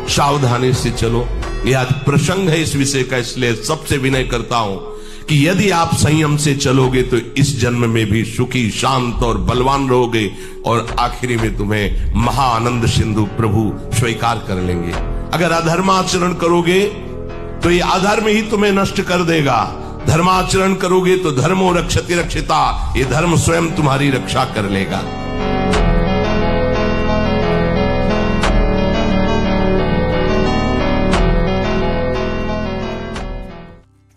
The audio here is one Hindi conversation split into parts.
सावधानी से चलो। यह आज प्रसंग है इस विषय का, इसलिए सबसे विनय करता हूं कि यदि आप संयम से चलोगे तो इस जन्म में भी सुखी, शांत और बलवान रहोगे और आखिरी में तुम्हें महाआनंद सिंधु प्रभु स्वीकार कर लेंगे। अगर अधर्माचरण करोगे तो ये अधर्म ही तुम्हें नष्ट कर देगा, धर्माचरण करोगे तो धर्मो रक्षति रक्षिता, ये धर्म स्वयं तुम्हारी रक्षा कर लेगा।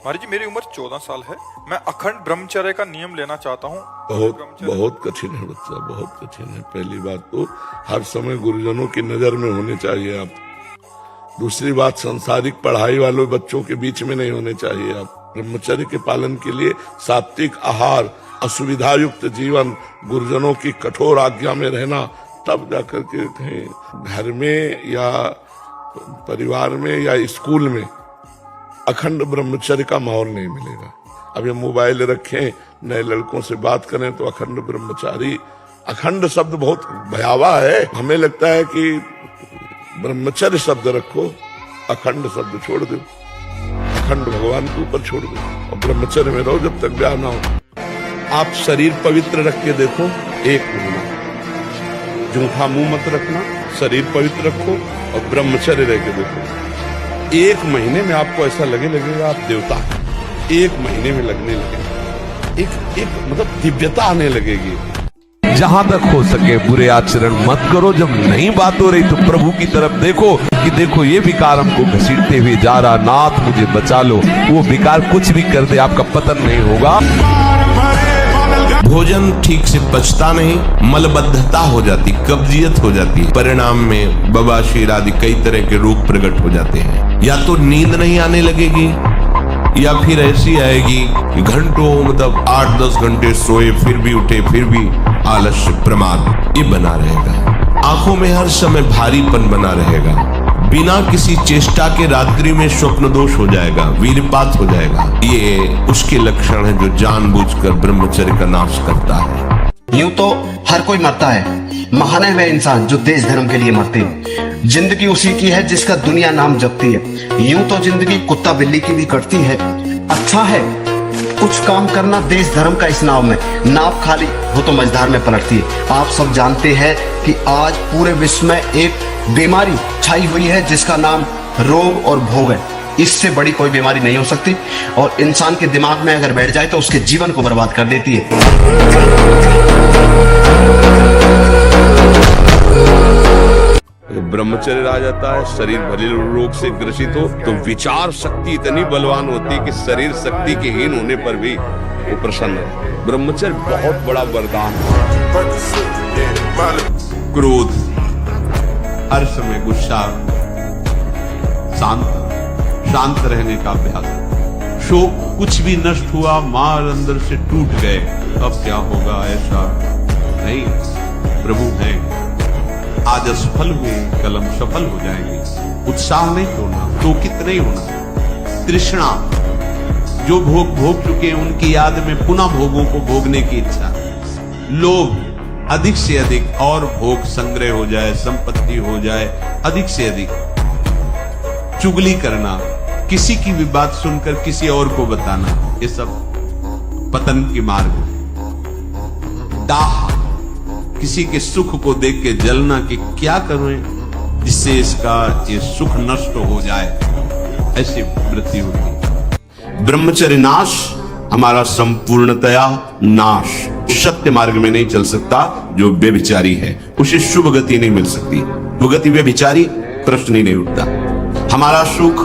महाराज जी, मेरी उम्र 14 साल है। मैं अखंड ब्रह्मचर्य का नियम लेना चाहता हूँ। बहुत कठिन है बच्चा, बहुत कठिन है। पहली बात तो हर समय गुरुजनों की नजर में होने चाहिए आप। दूसरी बात, सांसारिक पढ़ाई वाले बच्चों के बीच में नहीं होने चाहिए आप। ब्रह्मचर्य के पालन के लिए सात्विक आहार, असुविधा युक्त जीवन, गुरुजनों की कठोर आज्ञा में रहना, तब जाकर के कहीं घर में या परिवार में या स्कूल में अखंड ब्रह्मचर्य का माहौल नहीं मिलेगा। अब ये मोबाइल रखें, नए लड़कों से बात करें तो अखंड ब्रह्मचारी, अखंड शब्द बहुत भयावह है। हमें लगता है कि ब्रह्मचर्य शब्द रखो, अखंड शब्द छोड़ दो, अखंड भगवान के ऊपर छोड़ दो और ब्रह्मचर्य में रहो जब तक ब्याह ना हो। आप शरीर पवित्र रख के देखो, 1 महीना जूठा मुंह मत रखना, शरीर पवित्र रखो और ब्रह्मचर्य रह के देखो। 1 महीने में आपको ऐसा लगेगा आप देवता हैं। 1 महीने में लगने लगेगा, एक मतलब दिव्यता आने लगेगी। जहां तक हो सके बुरे आचरण मत करो। जब नहीं बात हो रही तो प्रभु की तरफ देखो कि देखो ये विकार हमको घसीटते हुए जा रहा, नाथ मुझे बचा लो। वो विकार कुछ भी कर दे, आपका पतन नहीं होगा। भोजन ठीक से पचता नहीं, मलबद्धता हो जाती, कब्जियत हो जाती है। परिणाम में बवासीर आदि कई तरह के रोग प्रकट हो जाते हैं। या तो नींद नहीं आने लगेगी या फिर ऐसी आएगी कि घंटों मतलब 8-10 घंटे सोए फिर भी उठे, फिर भी आलस्य, प्रमाद ये बना रहेगा। आंखों में हर समय भारीपन बना रहेगा। बिना किसी चेष्टा के रात्रि में स्वप्न दोष हो जाएगा, वीरपात हो जाएगा। ये उसके लक्षण है जो जानबूझकर ब्रह्मचर्य का नाश करता है। यूं तो हर कोई मरता है, महान है वह इंसान जो देश धर्म के लिए मरते हैं। जिंदगी उसी की है जिसका दुनिया नाम जपती है। यूं तो जिंदगी कुत्ता बिल्ली की भी कटती है। अच्छा है कुछ काम करना देश धर्म का इस नाव में, नाव खाली हो तो मझधार में पलटती है। आप सब जानते हैं कि आज पूरे विश्व में एक बीमारी छाई हुई है जिसका नाम रोग और भोग है। इससे बड़ी कोई बीमारी नहीं हो सकती और इंसान के दिमाग में अगर बैठ जाए तो उसके जीवन को बर्बाद कर देती है। ब्रह्मचर्य आ जाता है, शरीर भले रोग से ग्रसित हो तो विचार शक्ति इतनी बलवान होती है कि शरीर शक्ति के हीन होने पर भी वो प्रसन्न है। ब्रह्मचर्य बहुत बड़ा वरदान है। क्रोध, हर समय गुस्सा, शांत रहने का अभ्यास। शोक, कुछ भी नष्ट हुआ, मार अंदर से टूट गए, अब क्या होगा ऐसा नहीं। प्रभु है, आज असफल हुए कल हम सफल हो जाएंगे। उत्साह नहीं होना, शोकित नहीं होना। तृष्णा, जो भोग भोग चुके हैं उनकी याद में पुनः भोगों को भोगने की इच्छा। लोभ, अधिक से अधिक और भोग संग्रह हो जाए, संपत्ति हो जाए अधिक से अधिक। चुगली करना, किसी की भी बात सुनकर किसी और को बताना, ये सब पतन के मार्ग। दाह, किसी के सुख को देख के जलना कि क्या करें जिससे इसका ये सुख नष्ट हो जाए, ऐसी वृत्ति होती। ब्रह्मचर्य नाश हमारा संपूर्णतया नाश। सत्य मार्ग में नहीं चल सकता जो व्यभिचारी है, उसे शुभ गति नहीं मिल सकती। शुभ गति व्यभिचारी, प्रश्न ही नहीं उठता। हमारा सुख,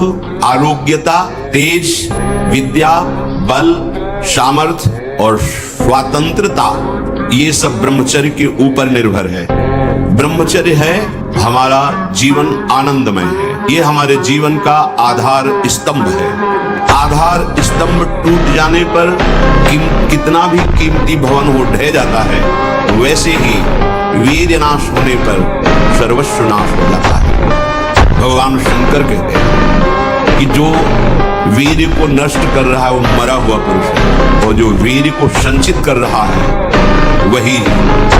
आरोग्यता, तेज, विद्या, बल, सामर्थ्य और स्वतंत्रता, ये सब ब्रह्मचर्य के ऊपर निर्भर है। ब्रह्मचर्य है हमारा जीवन आनंदमय है। ये हमारे जीवन का आधार स्तंभ है। आधार स्तंभ टूट जाने पर कितना भी कीमती भवन हो ढह जाता है, वैसे ही वीर्य नाश होने पर सर्वस्व नाश हो जाता है। भगवान शंकर कहते हैं कि जो वीर्य को नष्ट कर रहा है वो मरा हुआ पुरुष है, और जो वीर्य को संचित कर रहा है वही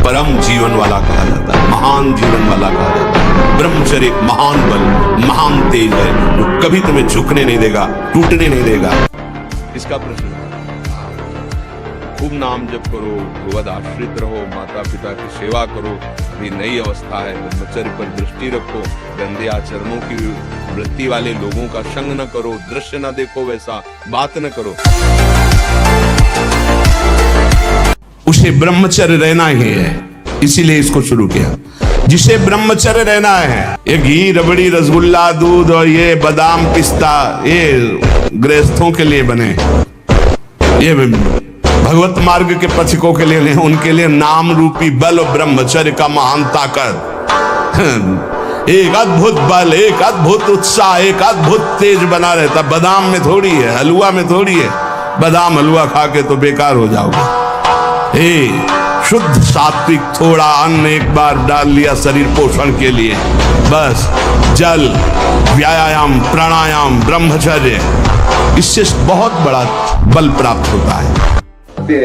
परम जीवन वाला कहा जाता है, महान जीवन वाला कहा जाता है। ब्रह्मचर्य एक महान बल महान तेज है जो कभी तुम्हें झुकने नहीं देगा, टूटने नहीं देगा। इसका प्रश्न है। खूब नाम जप करो, गोवध आश्रित रहो, माता पिता की सेवा करो। अभी नई अवस्था है, ब्रह्मचर्य पर दृष्टि रखो, गंदे आचरणों की वृत्ति वाले लोगों का संग न करो, दृश्य न देखो, वैसा बात न करो। उसे ब्रह्मचर्य रहना ही है, इसीलिए इसको शुरू किया। जिसे ब्रह्मचर्य रहना है, ये घी, रबड़ी, रसगुल्ला, दूध और ये बादाम, पिस्ता, ये गृहस्थों के लिए बने, ये भगवत मार्ग के पथिकों के लिए नहीं, उनके लिए नाम रूपी बल और ब्रह्मचर्य का महान ताकत, एक अद्भुत बल, एक अद्भुत उत्साह, एक अद्भुत तेज बना रहता। बादाम में थोड़ी है, हलवा में थोड़ी है। बादाम हलवा खा के तो बेकार हो जाओगे। शुद्ध सात्विक थोड़ा अन्न एक बार डाल लिया शरीर पोषण के लिए, बस जल, व्यायाम, प्राणायाम, ब्रह्मचर्य, इससे बहुत बड़ा बल प्राप्त होता है।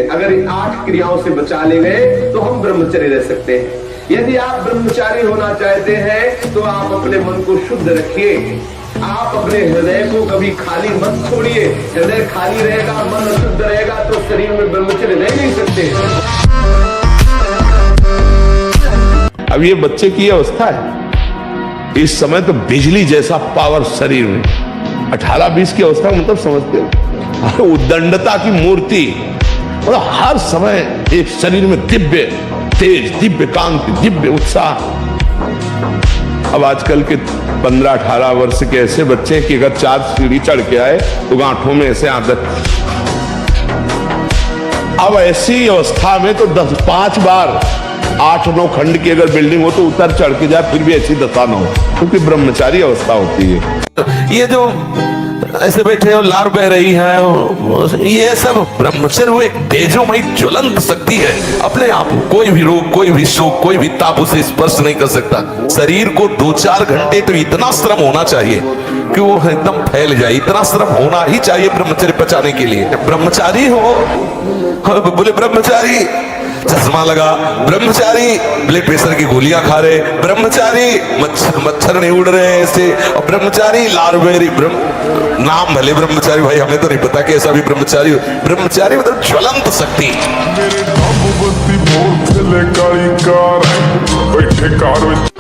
अगर इन 8 क्रियाओं से बचा ले गए तो हम ब्रह्मचारी रह सकते हैं। यदि आप ब्रह्मचारी होना चाहते हैं तो आप अपने मन को शुद्ध रखिए, आप अपने हृदय को कभी खाली मत छोड़िए। हृदय खाली रहेगा, मन अशुद्ध रहेगा तो शरीर में ब्रह्मचर्य रह नहीं सकते। अब ये बच्चे की अवस्था है, इस समय तो बिजली जैसा पावर शरीर में। 18-20 की अवस्था मतलब समझते हो, उद्दंडता की मूर्ति, मतलब हर समय एक शरीर में दिव्य तेज, दिव्य कांति, दिव्य उत्साह। अब आजकल के 15-18 वर्ष के ऐसे बच्चे कि अगर 4 सीढ़ी चढ़ के आए तो गांठों में ऐसे आदत। अब ऐसी अवस्था में तो 5 बार 8-9 खंड की अगर बिल्डिंग हो तो उतर चढ़ के जाए फिर भी ऐसी दशा न हो, क्योंकि ब्रह्मचारी अवस्था होती है। ये जो ऐसे बैठे हो, लार बह रही है, ये सब ब्रह्मचर्य वो एक तेजोमयी ज्वलंत शक्ति है। अपने आप कोई भी रोग, कोई भी शोक, कोई भी ताप उसे स्पर्श नहीं कर सकता। शरीर को 2-4 घंटे तो इतना श्रम होना चाहिए कि वो एकदम फैल जाए, इतना श्रम होना ही चाहिए ब्रह्मचर्य पचाने के लिए। ब्रह्मचारी हो, बोले ब्रह्मचारी चश्मा लगा, ब्रह्मचारी ब्लड प्रेशर की गोलियां खा रहे, ब्रह्मचारी मच्छर नहीं उड़ रहे ऐसे, और ब्रह्मचारी लारबेरी नाम भले ब्रह्मचारी, भाई हमें तो नहीं पता कि ऐसा भी ब्रह्मचारी मतलब ज्वलंत शक्ति।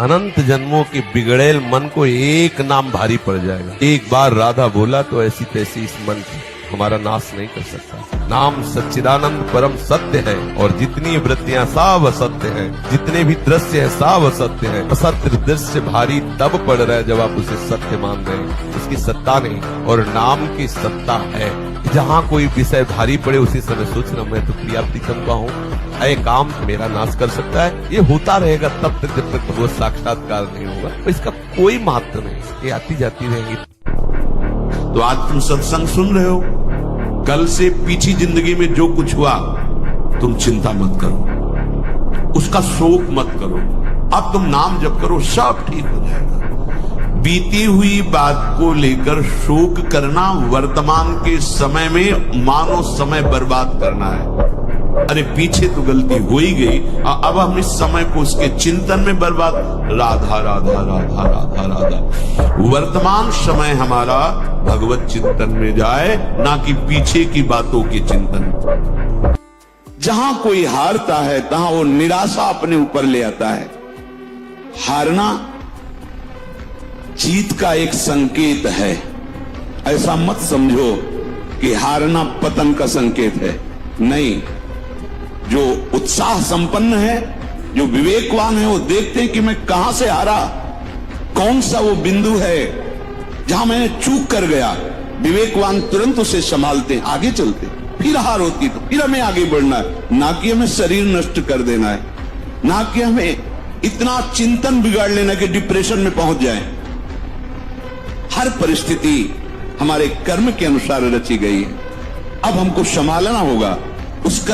अनंत जन्मों के बिगड़ेल मन को एक नाम भारी पड़ जाएगा। एक बार राधा बोला तो ऐसी तैसी इस मन की हमारा नाश नहीं कर सकता। नाम सच्चिदानंद परम सत्य है, और जितनी वृत्तियां सब असत्य हैं, जितने भी दृश्य हैं सब असत्य हैं। असत्य दृश्य भारी तब पड़ रहा है जब आप उसे सत्य मान रहे हैं, उसकी सत्ता नहीं, और नाम की सत्ता है। जहाँ कोई विषय भारी पड़े उसी समय सोचना मैं तो प्रिया प्रीतम का हूँ, ये काम मेरा नाश कर सकता है। ये होता रहेगा तब तक जब तक वो साक्षात्कार नहीं होगा, तो इसका कोई महत्व नहीं, ये आती जाती रहेगी। तो आज तुम सत्संग सुन रहे हो, कल से पीछी जिंदगी में जो कुछ हुआ तुम चिंता मत करो, उसका शोक मत करो। अब तुम नाम जप करो, सब ठीक हो जाएगा। बीती हुई बात को लेकर शोक करना वर्तमान के समय में मानो समय बर्बाद करना है। अरे पीछे तो गलती हो ही गई, अब हम इस समय को उसके चिंतन में बर्बाद। राधा राधा राधा राधा राधा, वर्तमान समय हमारा भगवत चिंतन में जाए, ना कि पीछे की बातों के चिंतन। जहां कोई हारता है तहां वो निराशा अपने ऊपर ले आता है। हारना जीत का एक संकेत है, ऐसा मत समझो कि हारना पतन का संकेत है। नहीं, जो उत्साह संपन्न है, जो विवेकवान है, वो देखते हैं कि मैं कहां से हारा, कौन सा वो बिंदु है जहां मैंने चूक कर गया। विवेकवान तुरंत उसे संभालते हैं, आगे चलते हैं। फिर हार होती तो फिर हमें आगे बढ़ना है, ना कि हमें शरीर नष्ट कर देना है, ना कि हमें इतना चिंतन बिगाड़ लेना कि डिप्रेशन में पहुंच जाए। हर परिस्थिति हमारे कर्म के अनुसार रची गई है, अब हमको संभालना होगा उसका।